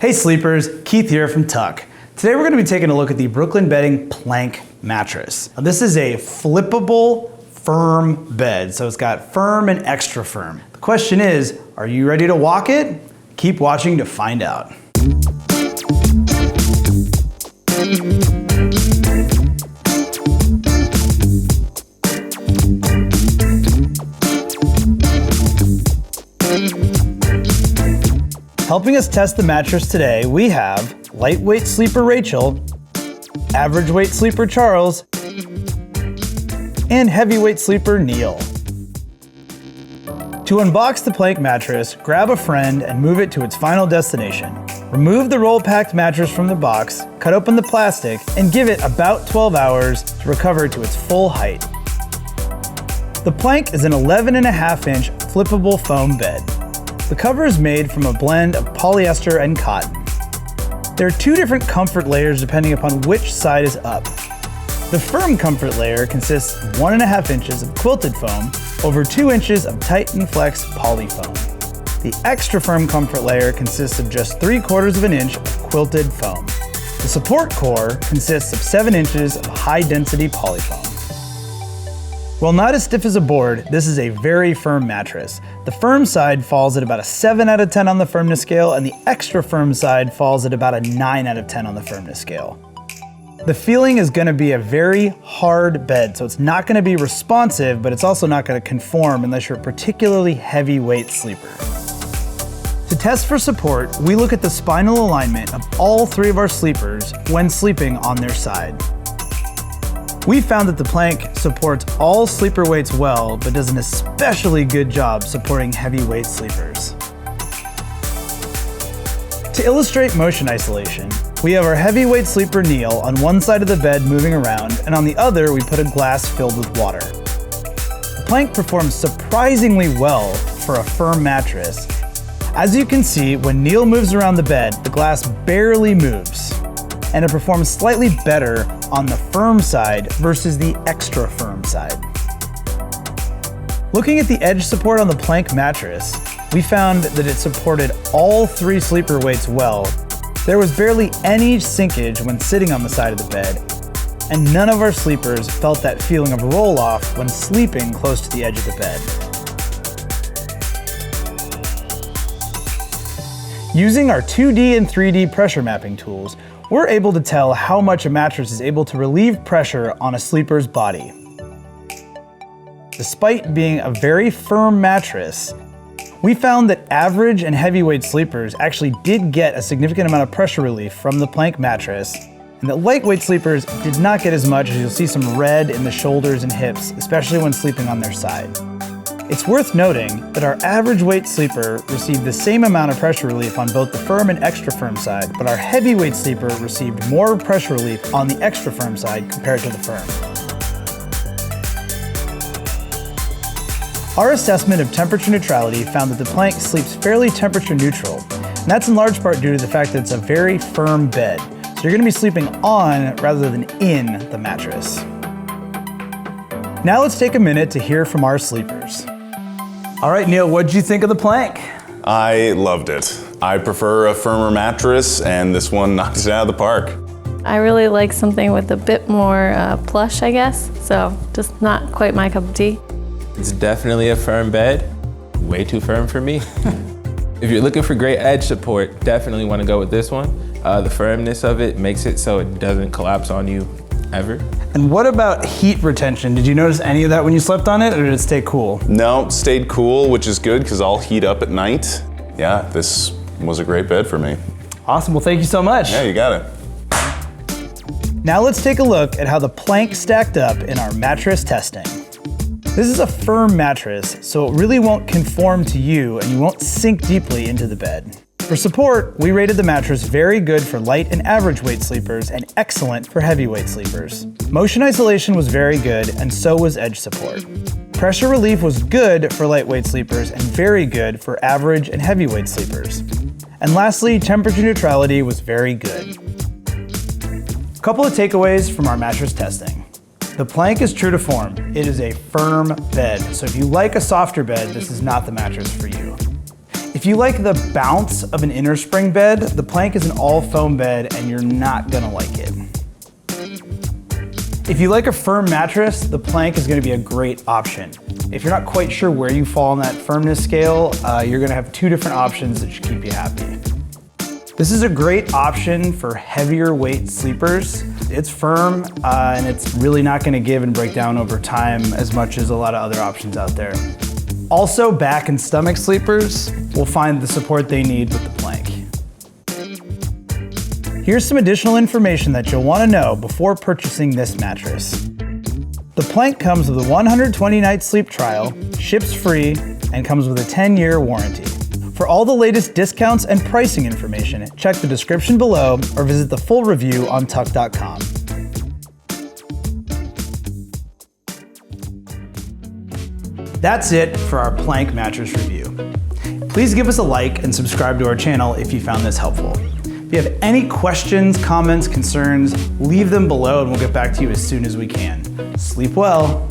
Hey sleepers, Keith here from Tuck. Today we're going to be taking a look at the Brooklyn Bedding Plank Mattress. Now, this is a flippable, firm bed, so it's got firm and extra firm. The question is, are you ready to walk it? Keep watching to find out. Helping us test the mattress today, we have lightweight sleeper Rachel, average weight sleeper Charles, and heavyweight sleeper Neil. To unbox the Plank mattress, grab a friend and move it to its final destination. Remove the roll-packed mattress from the box, cut open the plastic, and give it about 12 hours to recover to its full height. The Plank is an 11.5-inch flippable foam bed. The cover is made from a blend of polyester and cotton. There are two different comfort layers depending upon which side is up. The firm comfort layer consists of 1.5 inches of quilted foam over 2 inches of TitanFlex polyfoam. The extra firm comfort layer consists of just 3/4 of an inch of quilted foam. The support core consists of 7 inches of high-density polyfoam. While not as stiff as a board, this is a very firm mattress. The firm side falls at about a 7 out of 10 on the firmness scale, and the extra firm side falls at about a 9 out of 10 on the firmness scale. The feeling is going to be a very hard bed, so it's not going to be responsive, but it's also not going to conform unless you're a particularly heavyweight sleeper. To test for support, we look at the spinal alignment of all three of our sleepers when sleeping on their side. We found that the Plank supports all sleeper weights well, but does an especially good job supporting heavyweight sleepers. To illustrate motion isolation, we have our heavyweight sleeper Neil on one side of the bed moving around, and on the other we put a glass filled with water. The Plank performs surprisingly well for a firm mattress. As you can see, when Neil moves around the bed, the glass barely moves, and it performs slightly better on the firm side versus the extra firm side. Looking at the edge support on the Plank mattress, we found that it supported all three sleeper weights well. There was barely any sinkage when sitting on the side of the bed, and none of our sleepers felt that feeling of roll-off when sleeping close to the edge of the bed. Using our 2D and 3D pressure mapping tools, we're able to tell how much a mattress is able to relieve pressure on a sleeper's body. Despite being a very firm mattress, we found that average and heavyweight sleepers actually did get a significant amount of pressure relief from the Plank mattress, and that lightweight sleepers did not get as much, as you'll see some red in the shoulders and hips, especially when sleeping on their side. It's worth noting that our average weight sleeper received the same amount of pressure relief on both the firm and extra firm side, but our heavyweight sleeper received more pressure relief on the extra firm side compared to the firm. Our assessment of temperature neutrality found that the Plank sleeps fairly temperature neutral, and that's in large part due to the fact that it's a very firm bed, so you're going to be sleeping on rather than in the mattress. Now let's take a minute to hear from our sleepers. All right, Neil, what did you think of the Plank? I loved it. I prefer a firmer mattress, and this one knocks it out of the park. I really like something with a bit more plush, I guess, so just not quite my cup of tea. It's definitely a firm bed, way too firm for me. If you're looking for great edge support, definitely want to go with this one. The firmness of it makes it so it doesn't collapse on you ever. And what about heat retention? Did you notice any of that when you slept on it, or did it stay cool? No, it stayed cool, which is good because I'll heat up at night. Yeah, this was a great bed for me. Awesome, well thank you so much. Yeah, you got it. Now let's take a look at how the Plank stacked up in our mattress testing. This is a firm mattress, so it really won't conform to you and you won't sink deeply into the bed. For support, we rated the mattress very good for light and average weight sleepers and excellent for heavyweight sleepers. Motion isolation was very good, and so was edge support. Pressure relief was good for lightweight sleepers and very good for average and heavyweight sleepers. And lastly, temperature neutrality was very good. A couple of takeaways from our mattress testing. The Plank is true to form. It is a firm bed, so if you like a softer bed, this is not the mattress for you. If you like the bounce of an inner spring bed, the Plank is an all foam bed and you're not gonna like it. If you like a firm mattress, the Plank is gonna be a great option. If you're not quite sure where you fall on that firmness scale, you're gonna have two different options that should keep you happy. This is a great option for heavier weight sleepers. It's firm and it's really not gonna give and break down over time as much as a lot of other options out there. Also, back and stomach sleepers will find the support they need with the Plank. Here's some additional information that you'll want to know before purchasing this mattress. The Plank comes with a 120-night sleep trial, ships free, and comes with a 10-year warranty. For all the latest discounts and pricing information, check the description below or visit the full review on tuck.com. That's it for our Plank mattress review. Please give us a like and subscribe to our channel if you found this helpful. If you have any questions, comments, concerns, leave them below and we'll get back to you as soon as we can. Sleep well.